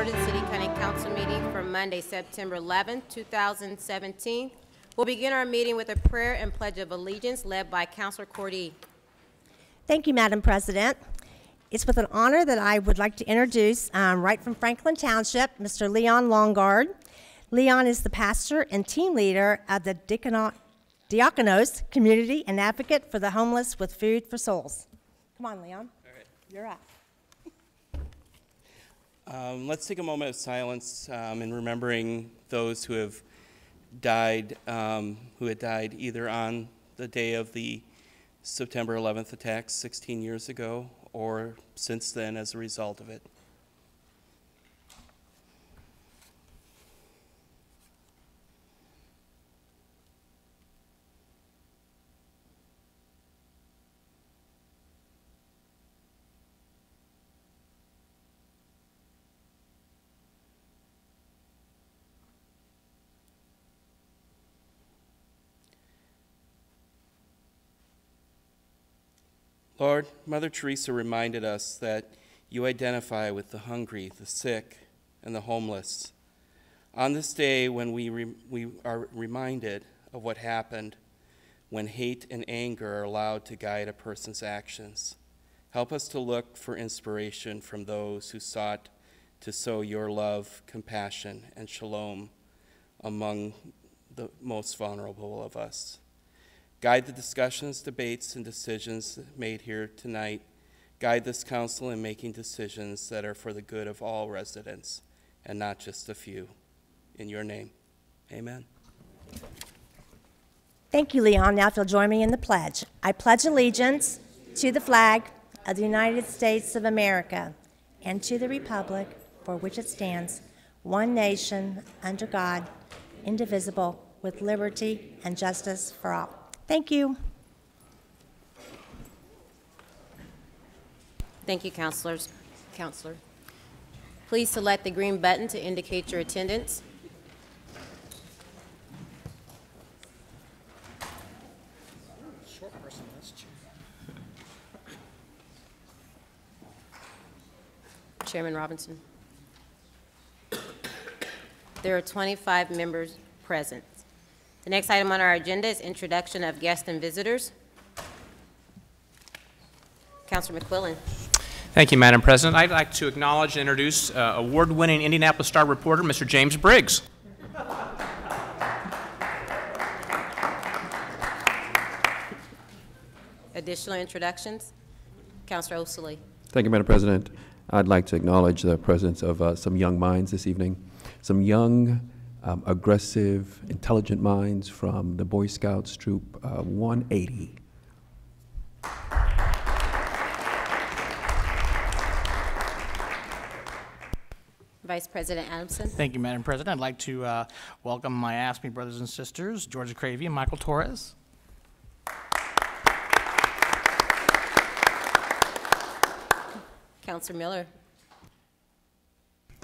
order the City County Council meeting for Monday, September 11, 2017. We'll begin our meeting with a prayer and pledge of allegiance led by Councilor Cordee. Thank you, Madam President. It's with an honor that I would like to introduce, right from Franklin Township, Mr. Leon Longard. Leon is the pastor and team leader of the Diakonos community and advocate for the homeless with Food for Souls. Come on, Leon. All right. You're up. Let's take a moment of silence in remembering those who have died, who had died either on the day of the September 11th attacks 16 years ago or since then as a result of it. Lord, Mother Teresa reminded us that you identify with the hungry, the sick, and the homeless. On this day when we are reminded of what happened when hate and anger are allowed to guide a person's actions, help us to look for inspiration from those who sought to sow your love, compassion, and shalom among the most vulnerable of us. Guide the discussions, debates, and decisions made here tonight. Guide this council in making decisions that are for the good of all residents and not just a few. In your name, amen. Thank you, Leon. Now if you'll join me in the pledge. I pledge allegiance to the flag of the United States of America and to the republic for which it stands, one nation, under God, indivisible, with liberty and justice for all. Thank you. Thank you, Counselor. Please select the green button to indicate your attendance. Chairman Robinson. There are 25 members present. The next item on our agenda is introduction of guests and visitors. Councilor McQuillan. Thank you, Madam President. I'd like to acknowledge and introduce award-winning Indianapolis Star reporter, Mr. James Briggs. Additional introductions. Councilor Osili. Thank you, Madam President. I'd like to acknowledge the presence of some young minds this evening, some young, aggressive, intelligent minds from the Boy Scouts Troop 180. Vice President Adamson. Thank you, Madam President. I'd like to welcome my AFSCME brothers and sisters, Georgia Cravey and Michael Torres. Councilor Miller.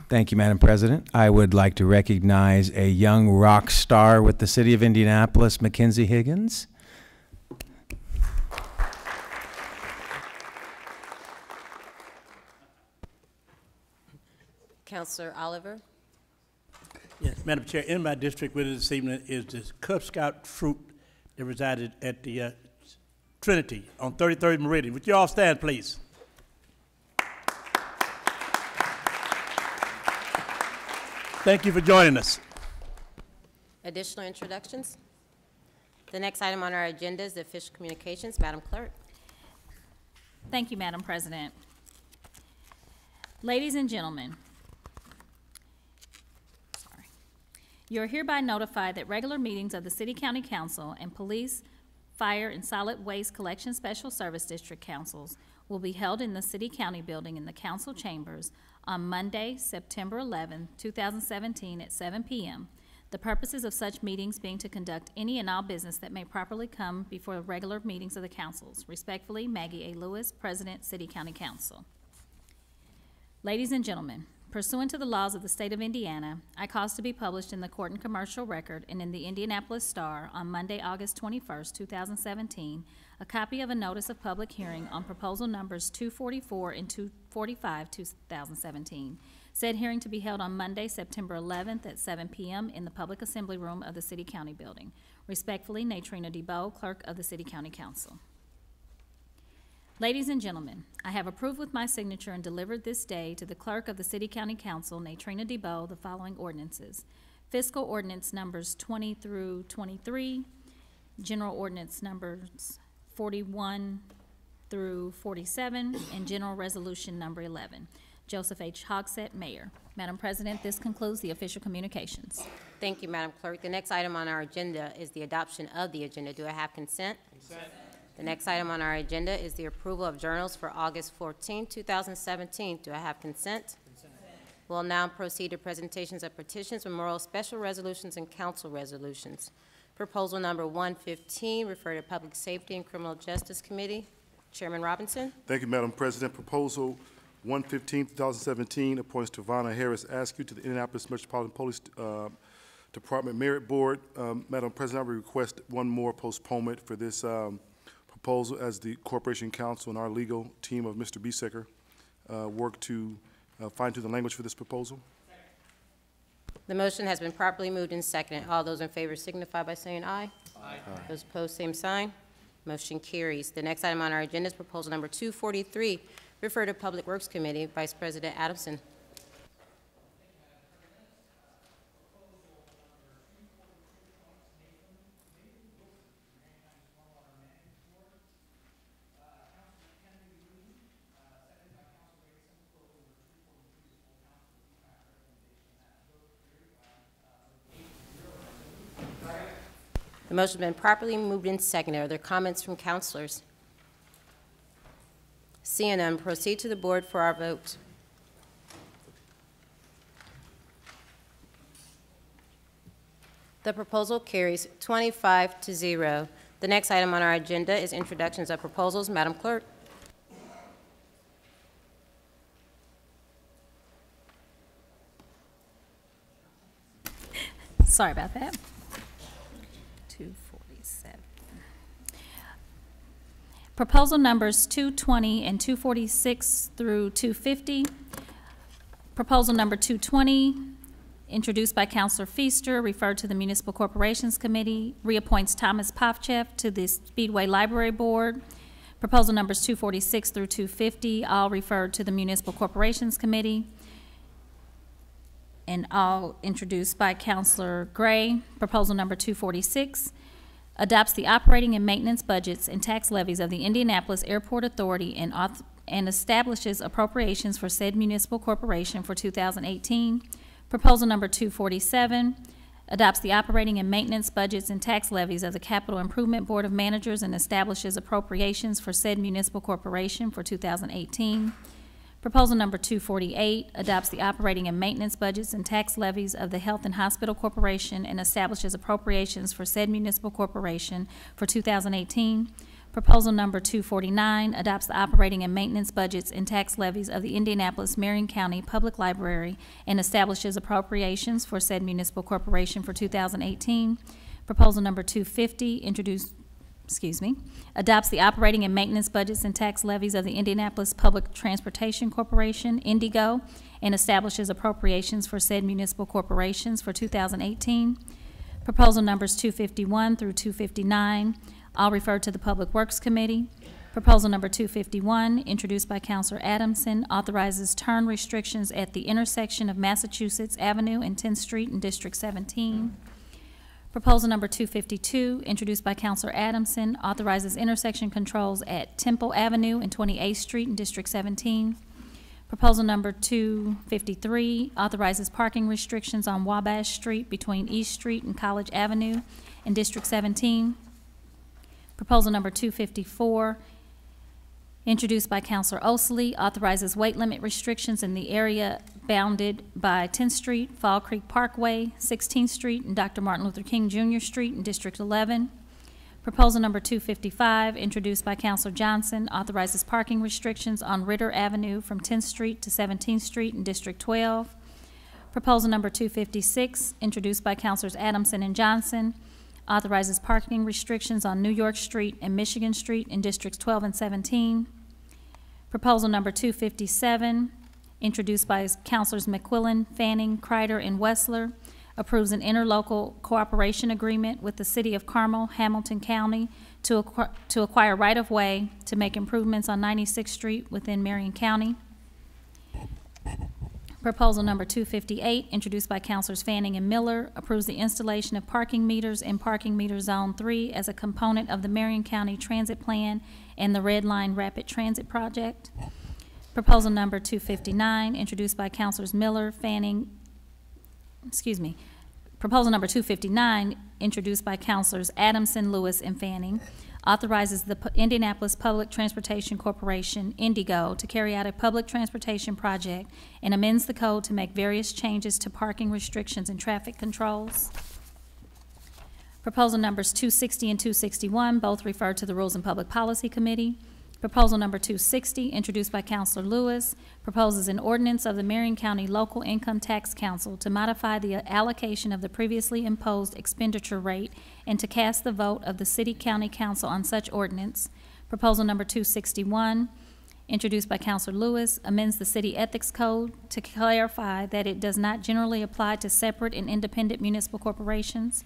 Thank you, Madam President. I would like to recognize a young rock star with the City of Indianapolis, Mackenzie Higgins. Councilor Oliver. Yes, Madam Chair, in my district with us this evening is the Cub Scout troop that resided at the Trinity on 33rd Meridian. Would you all stand, please? Thank you for joining us. Additional introductions. The next item on our agenda is the official communications. Madam Clerk. Thank you, Madam President. Ladies and gentlemen, you are hereby notified that regular meetings of the City County Council and Police, Fire, and Solid Waste Collection Special Service District Councils will be held in the City County Building in the Council Chambers on Monday, September 11, 2017 at 7 p.m. The purposes of such meetings being to conduct any and all business that may properly come before the regular meetings of the councils. Respectfully, Maggie A. Lewis, President, City County Council. Ladies and gentlemen, pursuant to the laws of the state of Indiana, I cause to be published in the Court and Commercial Record and in the Indianapolis Star on Monday, August 21st, 2017, a copy of a notice of public hearing on proposal numbers 244 and 245, 2017, Said hearing to be held on Monday, September 11th at 7 p.m. in the Public Assembly Room of the City County Building. Respectfully, Natrina DeBoe, Clerk of the City County Council. Ladies and gentlemen, I have approved with my signature and delivered this day to the Clerk of the City County Council, Natrina DeBoe, the following ordinances. Fiscal Ordinance numbers 20 through 23, General Ordinance numbers 41 through 47, and General Resolution number 11. Joseph H. Hogsett, Mayor. Madam President, this concludes the official communications. Thank you, Madam Clerk. The next item on our agenda is the adoption of the agenda. Do I have consent? Consent. The next item on our agenda is the approval of journals for August 14, 2017. Do I have consent? Consent. We'll now proceed to presentations of petitions, memorials, special resolutions, and council resolutions. Proposal number 115, refer to Public Safety and Criminal Justice Committee. Chairman Robinson. Thank you, Madam President. Proposal 115, 2017 appoints Tavana Harris Askew to the Indianapolis Metropolitan Police Department Merit Board. Madam President, I request one more postponement for this proposal as the Corporation Counsel and our legal team of Mr. Biesecker work to fine-tune the language for this proposal. The motion has been properly moved and seconded. All those in favor signify by saying aye. Aye. Those opposed, same sign. Motion carries. The next item on our agenda is proposal number 243, refer to Public Works Committee. Vice President Adamson. The motion has been properly moved and seconded. Are there comments from councilors? Seeing none, proceed to the board for our vote. The proposal carries 25-0. The next item on our agenda is introductions of proposals. Madam Clerk. Sorry about that. 247. Proposal numbers 220 and 246 through 250. Proposal number 220, introduced by Councilor Feaster, referred to the Municipal Corporations Committee, reappoints Thomas Povchev to the Speedway Library Board. Proposal numbers 246 through 250, all referred to the Municipal Corporations Committee, and all introduced by Councilor Gray. Proposal number 246 adopts the operating and maintenance budgets and tax levies of the Indianapolis Airport Authority and establishes appropriations for said municipal corporation for 2018. Proposal number 247 adopts the operating and maintenance budgets and tax levies of the Capital Improvement Board of Managers and establishes appropriations for said municipal corporation for 2018. Proposal number 248 adopts the operating and maintenance budgets and tax levies of the Health and Hospital Corporation and establishes appropriations for said municipal corporation for 2018. Proposal number 249 adopts the operating and maintenance budgets and tax levies of the Indianapolis-Marion County Public Library and establishes appropriations for said municipal corporation for 2018. Proposal number 250 adopts the operating and maintenance budgets and tax levies of the Indianapolis Public Transportation Corporation, Indigo, and establishes appropriations for said municipal corporations for 2018. Proposal numbers 251 through 259, all referred to the Public Works Committee. Proposal number 251, introduced by Councilor Adamson, authorizes turn restrictions at the intersection of Massachusetts Avenue and 10th Street in District 17. Proposal number 252, introduced by Councilor Adamson, authorizes intersection controls at Temple Avenue and 28th Street in District 17. Proposal number 253, authorizes parking restrictions on Wabash Street between East Street and College Avenue in District 17. Proposal number 254, introduced by Councilor Osley, authorizes weight limit restrictions in the area bounded by 10th Street, Fall Creek Parkway, 16th Street, and Dr. Martin Luther King Jr. Street in District 11. Proposal number 255, introduced by Councilor Johnson, authorizes parking restrictions on Ritter Avenue from 10th Street to 17th Street in District 12. Proposal number 256, introduced by Councilors Adamson and Johnson, authorizes parking restrictions on New York Street and Michigan Street in Districts 12 and 17. Proposal number 257, introduced by Councilors McQuillan, Fanning, Kreider, and Wessler, approves an interlocal cooperation agreement with the City of Carmel, Hamilton County, to acquire right-of-way to make improvements on 96th Street within Marion County. Proposal number 258, introduced by Councilors Fanning and Miller, approves the installation of parking meters in Parking Meter Zone 3 as a component of the Marion County Transit Plan and the Red Line Rapid Transit Project. Proposal number 259, introduced by Councilors Miller, Fanning, Proposal number 259, introduced by Councilors Adamson, Lewis, and Fanning, authorizes the Indianapolis Public Transportation Corporation, Indigo, to carry out a public transportation project and amends the code to make various changes to parking restrictions and traffic controls. Proposal numbers 260 and 261 both refer to the Rules and Public Policy Committee. Proposal number 260, introduced by Councilor Lewis, proposes an ordinance of the Marion County Local Income Tax Council to modify the allocation of the previously imposed expenditure rate and to cast the vote of the City County Council on such ordinance. Proposal number 261, introduced by Councilor Lewis, amends the City Ethics Code to clarify that it does not generally apply to separate and independent municipal corporations.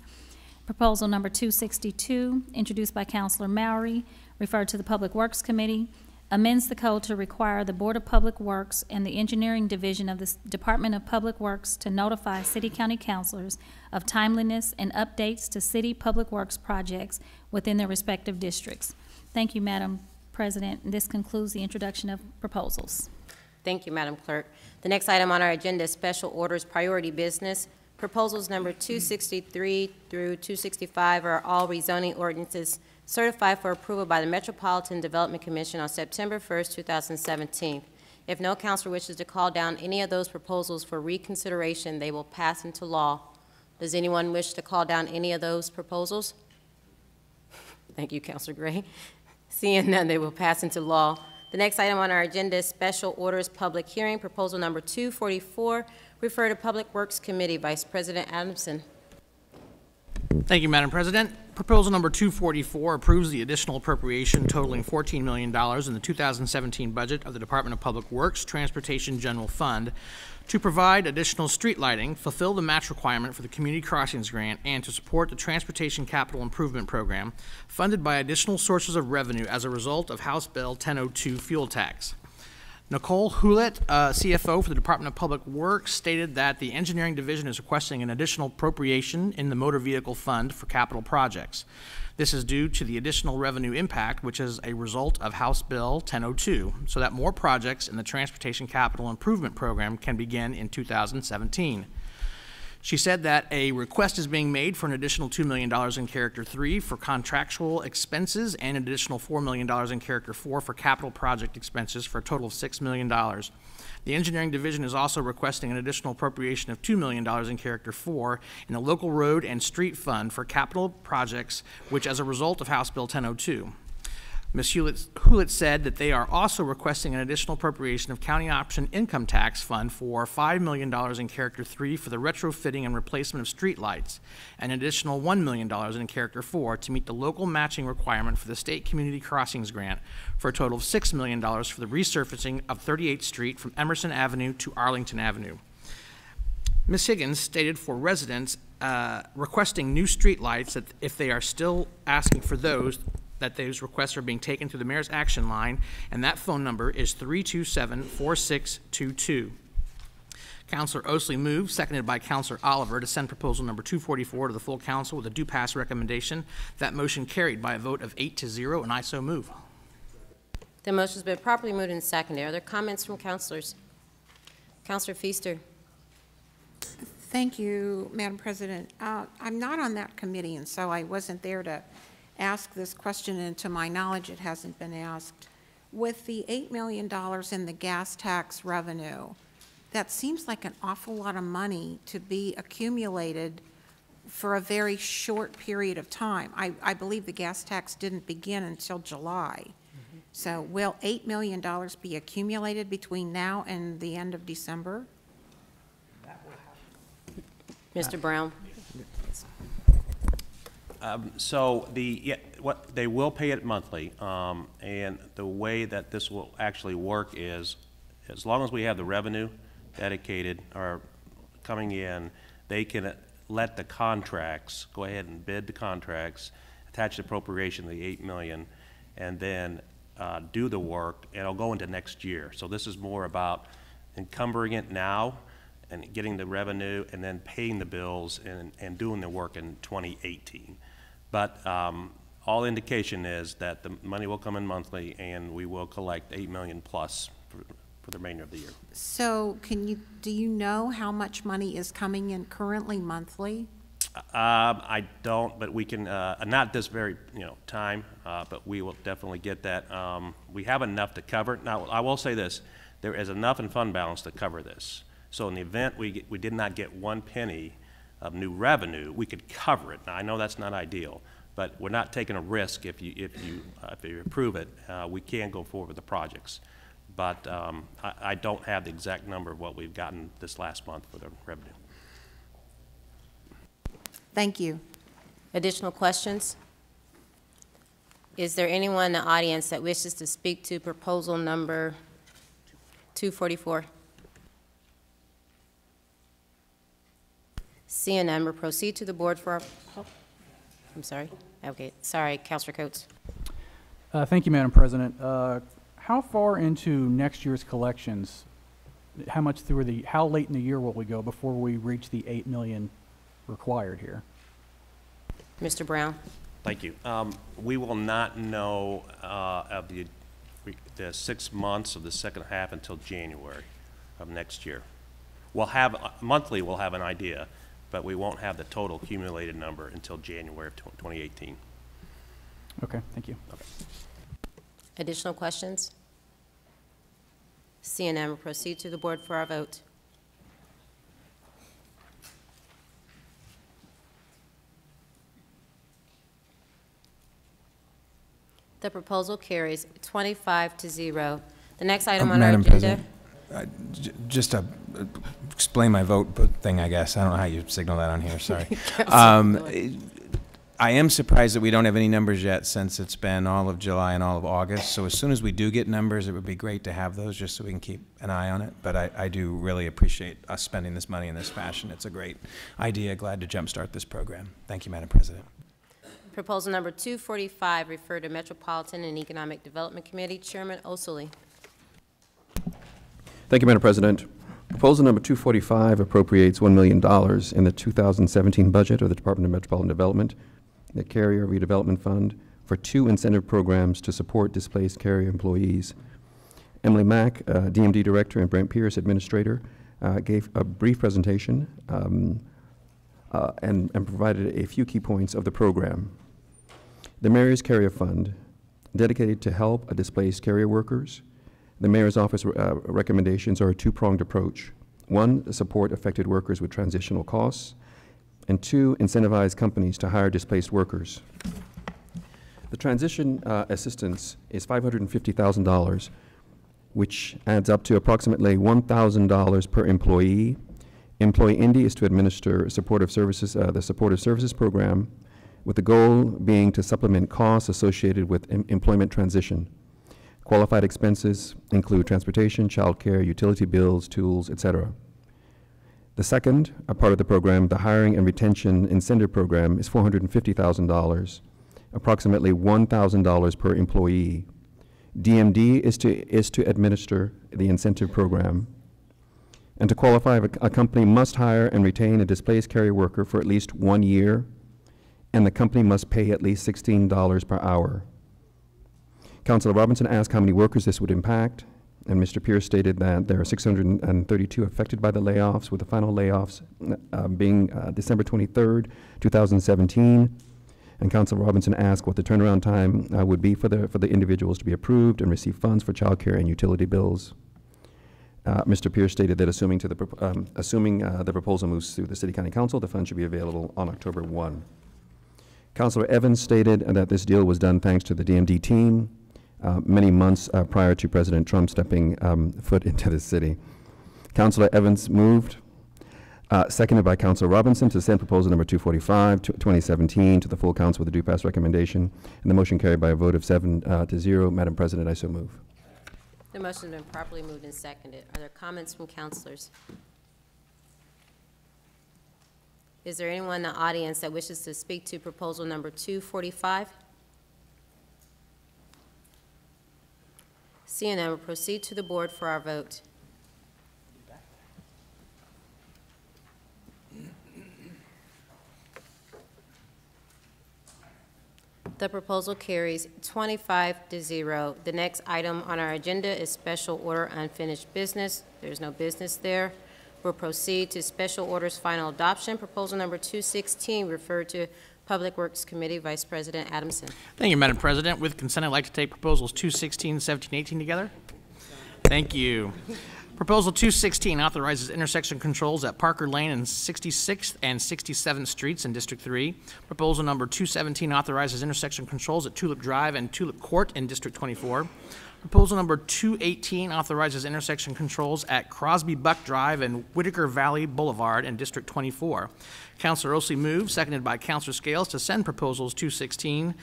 Proposal number 262, introduced by Councilor Mowry, referred to the Public Works Committee, amends the code to require the Board of Public Works and the Engineering Division of the Department of Public Works to notify city-county councilors of timeliness and updates to city public works projects within their respective districts. Thank you, Madam President. This concludes the introduction of proposals. Thank you, Madam Clerk. The next item on our agenda is special orders priority business. Proposals number 263 through 265 are all rezoning ordinances certified for approval by the Metropolitan Development Commission on September 1st, 2017. If no councilor wishes to call down any of those proposals for reconsideration, they will pass into law. Does anyone wish to call down any of those proposals? Thank you, Councilor Gray. Seeing none, they will pass into law. The next item on our agenda is special orders public hearing. Proposal number 244, refer to Public Works Committee. Vice President Adamson. Thank you, Madam President. Proposal number 244 approves the additional appropriation totaling $14 million in the 2017 budget of the Department of Public Works Transportation General Fund to provide additional street lighting, fulfill the match requirement for the Community Crossings Grant, and to support the Transportation Capital Improvement Program funded by additional sources of revenue as a result of House Bill 1002 fuel tax. Nicole Hewlett, CFO for the Department of Public Works, stated that the Engineering Division is requesting an additional appropriation in the Motor Vehicle Fund for capital projects. This is due to the additional revenue impact, which is a result of House Bill 1002, so that more projects in the Transportation Capital Improvement Program can begin in 2017. She said that a request is being made for an additional $2 million in Character 3 for contractual expenses and an additional $4 million in Character 4 for capital project expenses for a total of $6 million. The Engineering Division is also requesting an additional appropriation of $2 million in Character 4 in the Local Road and Street Fund for capital projects, which as a result of House Bill 1002. Ms. Hewlett said that they are also requesting an additional appropriation of County Option Income Tax Fund for $5 million in Character 3 for the retrofitting and replacement of street lights, and an additional $1 million in Character 4 to meet the local matching requirement for the State Community Crossings Grant for a total of $6 million for the resurfacing of 38th Street from Emerson Avenue to Arlington Avenue. Ms. Higgins stated for residents requesting new street lights that if they are still asking for those, that those requests are being taken through the Mayor's Action Line, and that phone number is 327-4622. Councilor Osley moved, seconded by Councilor Oliver, to send proposal number 244 to the full council with a due pass recommendation. That motion carried by a vote of 8-0, and I so move. The motion has been properly moved and seconded. Are there comments from councilors? Councilor Feaster. Thank you, Madam President. I'm not on that committee, and so I wasn't there to ask this question, and to my knowledge it hasn't been asked. With the $8 million in the gas tax revenue, that seems like an awful lot of money to be accumulated for a very short period of time. I believe the gas tax didn't begin until July. So will $8 million be accumulated between now and the end of December? Mr. Brown. What they will pay it monthly, and the way that this will actually work is as long as we have the revenue dedicated or coming in, they can let the contracts, go ahead and bid the contracts, attach the appropriation to the 8 million, and then do the work, and it'll go into next year. So this is more about encumbering it now and getting the revenue and then paying the bills and doing the work in 2018. But all indication is that the money will come in monthly, and we will collect 8 million plus for the remainder of the year. So do you know how much money is coming in currently monthly? I don't, but we can, not this very, time, but we will definitely get that. We have enough to cover it. Now, I will say this, there is enough in fund balance to cover this. So in the event we did not get 1 penny of new revenue, we could cover it. Now, I know that's not ideal, but we're not taking a risk if you approve it. We can go forward with the projects. But I don't have the exact number of what we've gotten this last month for the revenue. Thank you. Additional questions? Is there anyone in the audience that wishes to speak to proposal number 244? Seeing none, we'll proceed to the board for our, I'm sorry. Okay, sorry, Councilor Coates. Thank you, Madam President. How far into next year's collections, how late in the year will we go before we reach the 8 million required here? Mr. Brown. Thank you. We will not know of the 6 months of the second half until January of next year. We'll have, monthly we'll have an idea, but we won't have the total accumulated number until January of 2018. Okay, thank you. Okay. Additional questions? Seeing none, we'll proceed to the board for our vote. The proposal carries 25-0. The next item on our Madam agenda. President, just to explain my vote thing, I guess. I don't know how you signal that on here, sorry. I am surprised that we don't have any numbers yet since it's been all of July and all of August. So as soon as we do get numbers, it would be great to have those just so we can keep an eye on it. But I do really appreciate us spending this money in this fashion. It's a great idea. Glad to jumpstart this program. Thank you, Madam President. Proposal number 245, referred to Metropolitan and Economic Development Committee. Chairman Osili. Thank you, Madam President. Proposal number 245 appropriates $1 million in the 2017 budget of the Department of Metropolitan Development, the Carrier Redevelopment Fund, for 2 incentive programs to support displaced carrier employees. Emily Mack, DMD Director, and Brent Pierce, Administrator, gave a brief presentation and provided a few key points of the program. The Mayor's Carrier Fund, dedicated to help displaced carrier workers. The Mayor's Office recommendations are a 2-pronged approach. 1, support affected workers with transitional costs, and 2, incentivize companies to hire displaced workers. The transition assistance is $550,000, which adds up to approximately $1,000 per employee. Employee Indy is to administer supportive services, the Supportive Services Program, with the goal being to supplement costs associated with employment transition. Qualified expenses include transportation, childcare, utility bills, tools, etc. The second, a part of the program, the Hiring and Retention Incentive Program, is $450,000, approximately $1,000 per employee. DMD is to administer the incentive program. And to qualify, a company must hire and retain a displaced carrier worker for at least 1 year, and the company must pay at least $16 per hour. Councilor Robinson asked how many workers this would impact, and Mr. Pierce stated that there are 632 affected by the layoffs, with the final layoffs being December 23rd, 2017. And Councilor Robinson asked what the turnaround time would be for the individuals to be approved and receive funds for child care and utility bills. Mr. Pierce stated that assuming the proposal moves through the City County Council, the funds should be available on October 1. Councilor Evans stated that this deal was done thanks to the DMD team many months prior to President Trump stepping foot into the city. Councilor Evans moved, seconded by Councilor Robinson, to send proposal number 245, 2017, to the full council with a due pass recommendation, and the motion carried by a vote of 7-0. Madam President, I so move. The motion has been properly moved and seconded. Are there comments from councilors? Is there anyone in the audience that wishes to speak to proposal number 245? Seeing none, we'll proceed to the board for our vote. The proposal carries 25-0. The next item on our agenda is special order unfinished business. There's no business there. We'll proceed to special orders final adoption. Proposal number 216, referred to Public Works Committee. Vice President Adamson. Thank you, Madam President. With consent, I'd like to take proposals 216, 17, 18 together. Thank you. Proposal 216 authorizes intersection controls at Parker Lane and 66th and 67th Streets in District 3. Proposal number 217 authorizes intersection controls at Tulip Drive and Tulip Court in District 24. Proposal number 218 authorizes intersection controls at Crosby Buck Drive and Whitaker Valley Boulevard in District 24. Councilor Osely moves, seconded by Councilor Scales, to send proposals 216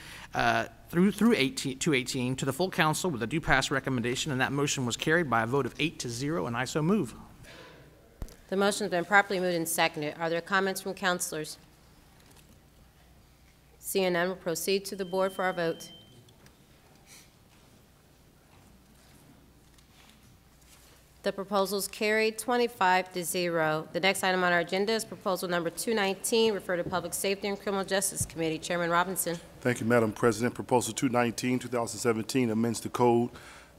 through 218 to the full council with a due pass recommendation, and that motion was carried by a vote of 8-0, and I so move. The motion has been properly moved and seconded. Are there comments from councilors? Seeing none, we'll proceed to the board for our vote. The proposals carried 25-0. The next item on our agenda is proposal number 219, referred to Public Safety and Criminal Justice Committee. Chairman Robinson. Thank you, Madam President. Proposal 219, 2017 amends the code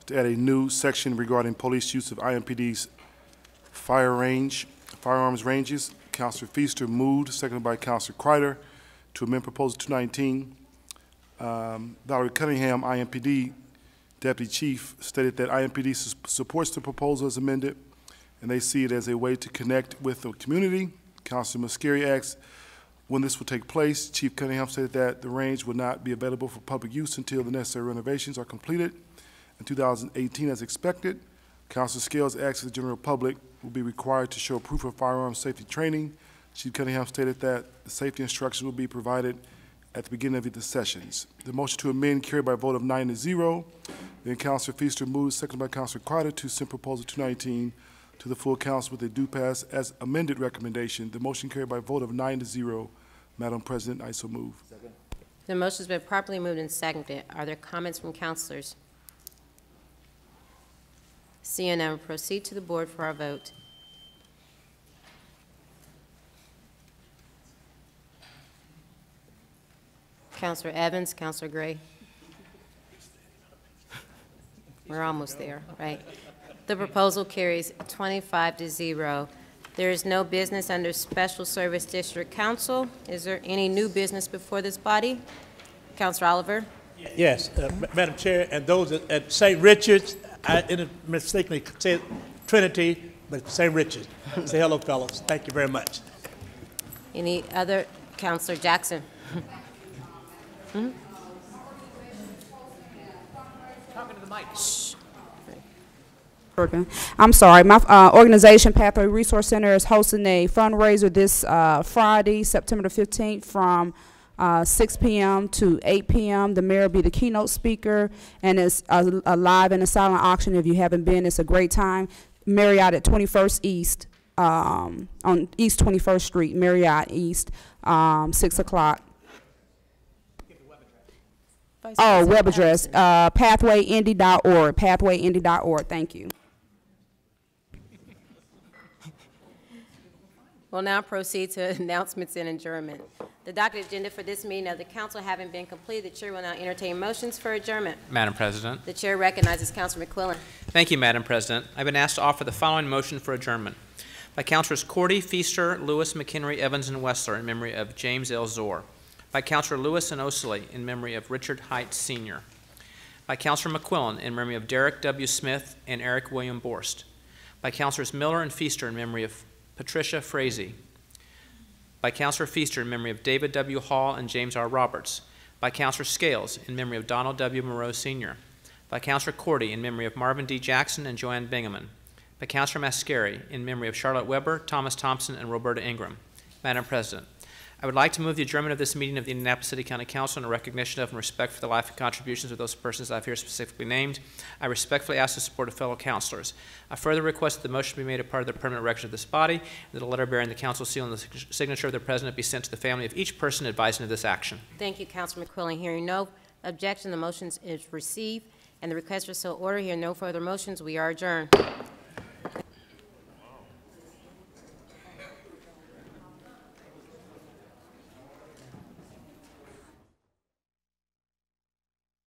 to add a new section regarding police use of IMPD's firearms ranges. Councilor Feaster moved, seconded by Councilor Kreider, to amend proposal 219. Valerie Cunningham, IMPD Deputy Chief, stated that IMPD supports the proposal as amended, and they see it as a way to connect with the community. Councilor Muscari asked when this will take place. Chief Cunningham stated that the range will not be available for public use until the necessary renovations are completed in 2018 as expected. Councilor Scales asked if the general public will be required to show proof of firearms safety training. Chief Cunningham stated that the safety instruction will be provided at the beginning of the sessions. The motion to amend carried by a vote of 9-0. Then Councilor Feaster moves, seconded by Councilor Kreider, to send proposal 219 to the full council with a due pass as amended recommendation. The motion carried by a vote of 9-0. Madam President, I so move. Second. The motion has been properly moved and seconded. Are there comments from councilors? Seeing none, we'll proceed to the board for our vote. Councilor Evans, Councilor Gray. We're almost there, right? The proposal carries 25-0. There is no business under Special Service District Council. Is there any new business before this body? Councilor Oliver? Yes, Madam Chair, and those at St. Richard's, I mistakenly said Trinity, but St. Richard's. Say hello, fellows. Thank you very much. Any other? Councilor Jackson? Talking to the mic. Shh. I'm sorry. My organization, Pathway Resource Center, is hosting a fundraiser this Friday, September the 15th, from 6 p.m. to 8 p.m. The mayor will be the keynote speaker, and it's a live and a silent auction. If you haven't been, it's a great time. Marriott at 21st East, on East 21st Street, Marriott East, 6 o'clock. Oh, web address, pathwayindy.org, pathwayindy.org. Thank you. We'll now proceed to announcements and adjournment. The docket agenda for this meeting of the council having been completed, the chair will now entertain motions for adjournment. Madam President. The chair recognizes Councilor McQuillan. Thank you, Madam President. I've been asked to offer the following motion for adjournment. By Councilors Cordy, Feaster, Lewis, McHenry, Evans, and Wessler in memory of James L. Zor. By Councilor Lewis and Osely in memory of Richard Height Sr. By Councilor McQuillan in memory of Derek W. Smith and Eric William Borst. By Councilors Miller and Feaster in memory of Patricia Frazee. By Councilor Feaster in memory of David W. Hall and James R. Roberts. By Councilor Scales in memory of Donald W. Moreau Sr. By Councilor Cordy in memory of Marvin D. Jackson and Joanne Bingaman. By Councilor Mascari in memory of Charlotte Weber, Thomas Thompson, and Roberta Ingram. Madam President, I would like to move the adjournment of this meeting of the Indianapolis City County Council in recognition of and respect for the life and contributions of those persons I have here specifically named. I respectfully ask the support of fellow councilors. I further request that the motion be made a part of the permanent record of this body, and that a letter bearing the council seal and the signature of the president be sent to the family of each person advising of this action. Thank you, Councilman McQuillan. Hearing no objection, the motion is received, and the request for so order. Hearing no further motions, we are adjourned.